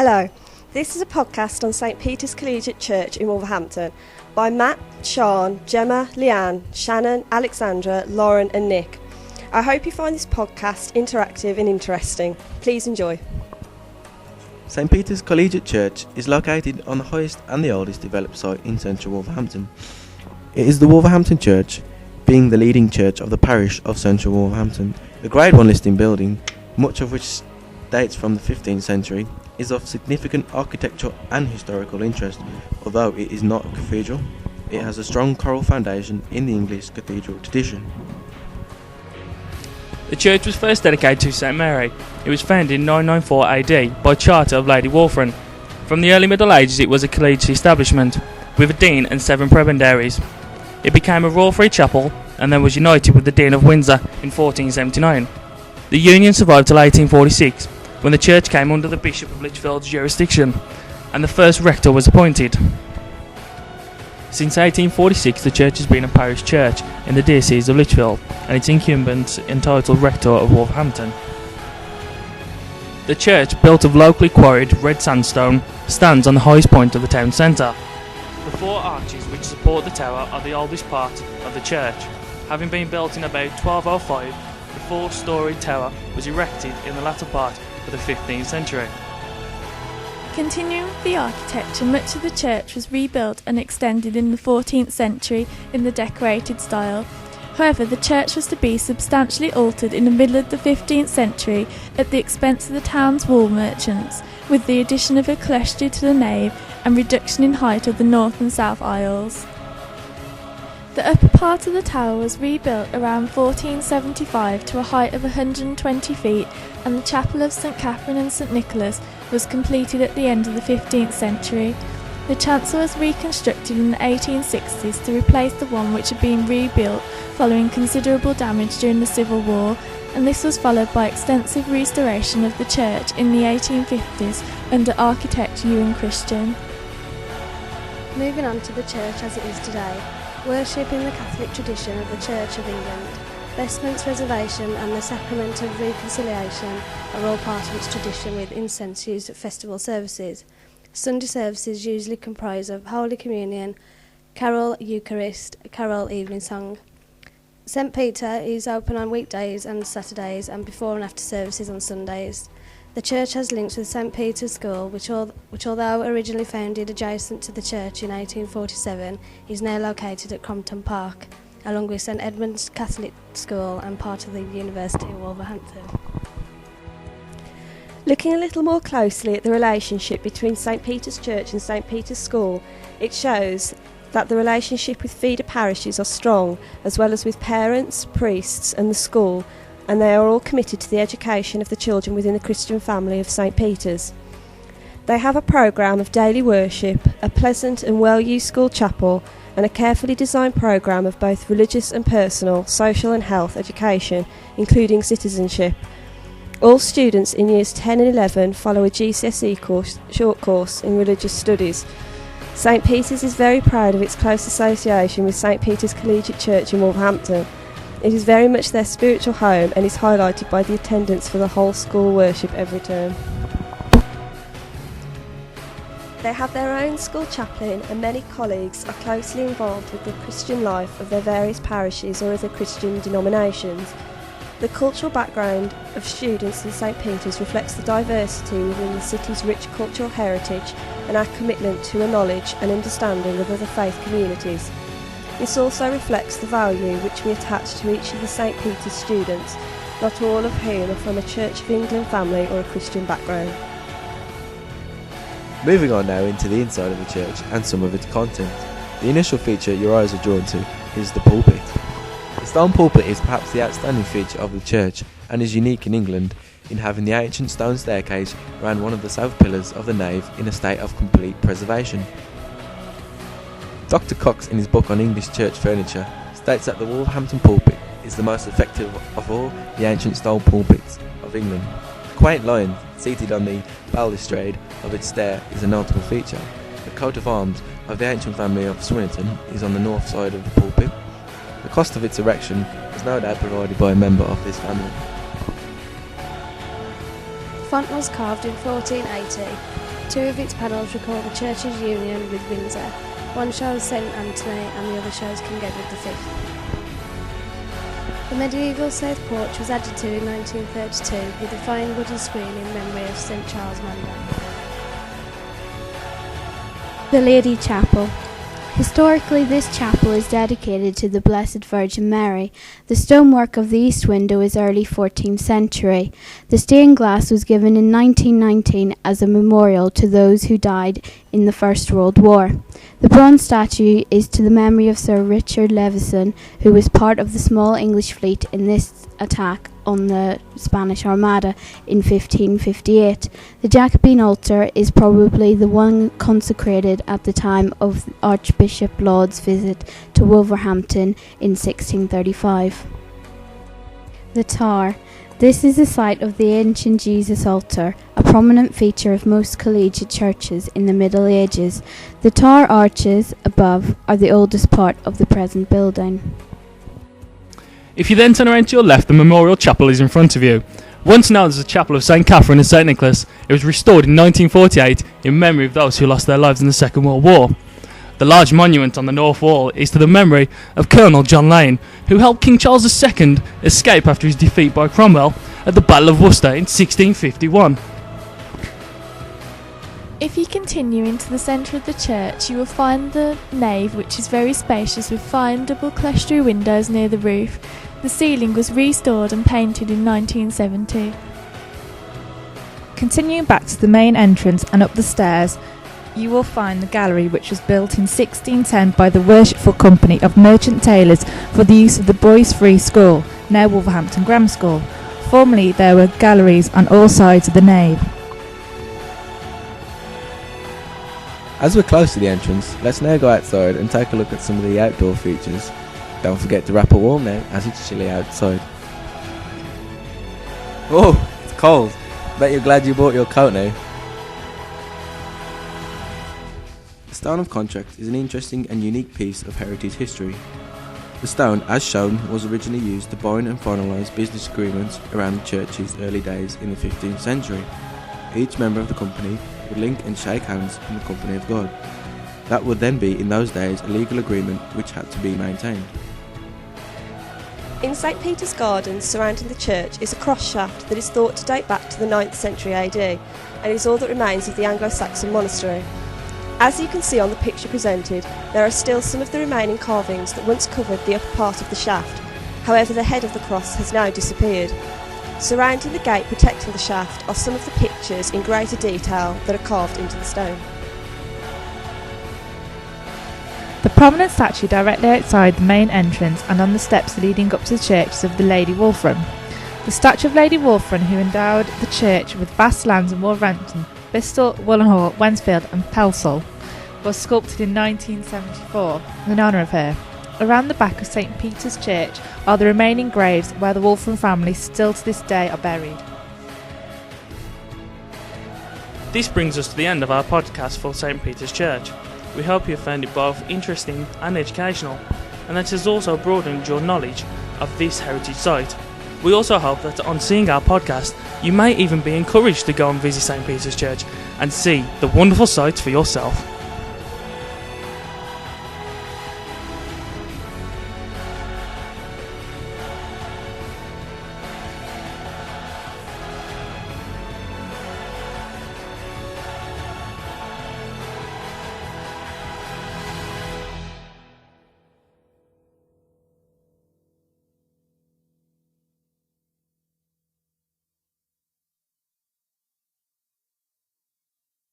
Hello, this is a podcast on St Peter's Collegiate Church in Wolverhampton by Matt, Sean, Gemma, Leanne, Shannon, Alexandra, Lauren and Nick. I hope you find this podcast interactive and interesting. Please enjoy. St Peter's Collegiate Church is located on the highest and the oldest developed site in central Wolverhampton. It is the Wolverhampton Church, being the leading church of the parish of central Wolverhampton. The Grade 1 listing building, much of which dates from the 15th century, is of significant architectural and historical interest. Although it is not a cathedral, it has a strong choral foundation in the English cathedral tradition. The church was first dedicated to St Mary. It was founded in 994 AD by charter of Lady Wolfram. From the early Middle Ages it was a collegiate establishment, with a dean and 7 prebendaries. It became a Royal Free Chapel and then was united with the Dean of Windsor in 1479. The union survived till 1846, when the church came under the Bishop of Lichfield's jurisdiction, and the first rector was appointed. Since 1846 the church has been a parish church in the diocese of Lichfield, and its incumbent entitled rector of Wolverhampton. The church, built of locally quarried red sandstone, stands on the highest point of the town centre. The 4 arches which support the tower are the oldest part of the church. Having been built in about 1205, the 4-storey tower was erected in the latter part of the 15th century. Continuing with the architecture, much of the church was rebuilt and extended in the 14th century in the decorated style. However, the church was to be substantially altered in the middle of the 15th century at the expense of the town's wool merchants, with the addition of a clerestory to the nave and reduction in height of the north and south aisles. The upper part of the tower was rebuilt around 1475 to a height of 120 feet, and the chapel of St Catherine and St Nicholas was completed at the end of the 15th century. The chancel was reconstructed in the 1860s to replace the one which had been rebuilt following considerable damage during the Civil War, and this was followed by extensive restoration of the church in the 1850s under architect Ewan Christian. Moving on to the church as it is today. Worship in the Catholic tradition of the Church of England. Vestments reservation and the Sacrament of Reconciliation are all part of its tradition, with incense used at festival services. Sunday services usually comprise of Holy Communion, Carol Eucharist, Carol Evening Song. St Peter is open on weekdays and Saturdays, and before and after services on Sundays. The church has links with St Peter's School, which although originally founded adjacent to the church in 1847, is now located at Crompton Park, along with St Edmund's Catholic School and part of the University of Wolverhampton. Looking a little more closely at the relationship between St Peter's Church and St Peter's School, it shows that the relationship with feeder parishes are strong, as well as with parents, priests and the school, and they are all committed to the education of the children within the Christian family of St Peter's. They have a programme of daily worship, a pleasant and well-used school chapel, and a carefully designed programme of both religious and personal, social and health education, including citizenship. All students in years 10 and 11 follow a GCSE short course in religious studies. St Peter's is very proud of its close association with St Peter's Collegiate Church in Wolverhampton. It is very much their spiritual home and is highlighted by the attendance for the whole school worship every term. They have their own school chaplain, and many colleagues are closely involved with the Christian life of their various parishes or other Christian denominations. The cultural background of students in St Peter's reflects the diversity within the city's rich cultural heritage and our commitment to a knowledge and understanding of other faith communities. This also reflects the value which we attach to each of the St Peter's students, not all of whom are from a Church of England family or a Christian background. Moving on now into the inside of the church and some of its content. The initial feature your eyes are drawn to is the pulpit. The stone pulpit is perhaps the outstanding feature of the church and is unique in England in having the ancient stone staircase around one of the south pillars of the nave in a state of complete preservation. Dr. Cox, in his book on English church furniture, states that the Wolverhampton pulpit is the most effective of all the ancient stone pulpits of England. The quaint lion seated on the balustrade of its stair is a notable feature. The coat of arms of the ancient family of Swinnerton is on the north side of the pulpit. The cost of its erection was no doubt provided by a member of this family. The font was carved in 1480. Two of its panels recall the church's union with Windsor. One shows St Anthony and the other shows King Edward V. The medieval south porch was added to in 1932 with a fine wooden screen in memory of St Charles Mandel. The Lady Chapel. Historically, this chapel is dedicated to the Blessed Virgin Mary. The stonework of the east window is early 14th century. The stained glass was given in 1919 as a memorial to those who died in the First World War. The bronze statue is to the memory of Sir Richard Levison, who was part of the small English fleet in this attack on the Spanish Armada in 1558. The Jacobin altar is probably the one consecrated at the time of Archbishop Laud's visit to Wolverhampton in 1635. The Tower. This is the site of the ancient Jesus altar, a prominent feature of most collegiate churches in the Middle Ages. The tower arches above are the oldest part of the present building. If you then turn around to your left, the memorial chapel is in front of you. Once known as the Chapel of St Catherine and St Nicholas, it was restored in 1948 in memory of those who lost their lives in the Second World War. The large monument on the north wall is to the memory of Colonel John Lane, who helped King Charles II escape after his defeat by Cromwell at the Battle of Worcester in 1651. If you continue into the centre of the church, you will find the nave, which is very spacious with fine double clerestory windows near the roof. The ceiling was restored and painted in 1970. Continuing back to the main entrance and up the stairs, you will find the gallery, which was built in 1610 by the Worshipful Company of Merchant Tailors for the use of the Boys' Free School, now Wolverhampton Grammar School. Formerly there were galleries on all sides of the nave. As we're close to the entrance, let's now go outside and take a look at some of the outdoor features. Don't forget to wrap up warm now, as it's chilly outside. Oh, it's cold. Bet you're glad you bought your coat now. The Stone of Contract is an interesting and unique piece of heritage history. The stone, as shown, was originally used to bind and finalise business agreements around the church's early days in the 15th century. Each member of the company would link and shake hands in the company of God. That would then be, in those days, a legal agreement which had to be maintained. In St Peter's Gardens surrounding the church is a cross shaft that is thought to date back to the 9th century AD and is all that remains of the Anglo-Saxon monastery. As you can see on the picture presented, there are still some of the remaining carvings that once covered the upper part of the shaft. However, the head of the cross has now disappeared. Surrounding the gate protecting the shaft are some of the pictures in greater detail that are carved into the stone. The prominent statue directly outside the main entrance and on the steps leading up to the church is of the Lady Wolverhampton. The statue of Lady Wolverhampton, who endowed the church with vast lands in Wolverhampton, Bristol, Wollenhall, Wensfield and Pelsall, was sculpted in 1974 in honour of her. Around the back of St Peter's Church are the remaining graves where the Wolverhampton family still to this day are buried. This brings us to the end of our podcast for St Peter's Church. We hope you found it both interesting and educational, and that it has also broadened your knowledge of this heritage site. We also hope that on seeing our podcast, you may even be encouraged to go and visit St Peter's Church and see the wonderful site for yourself.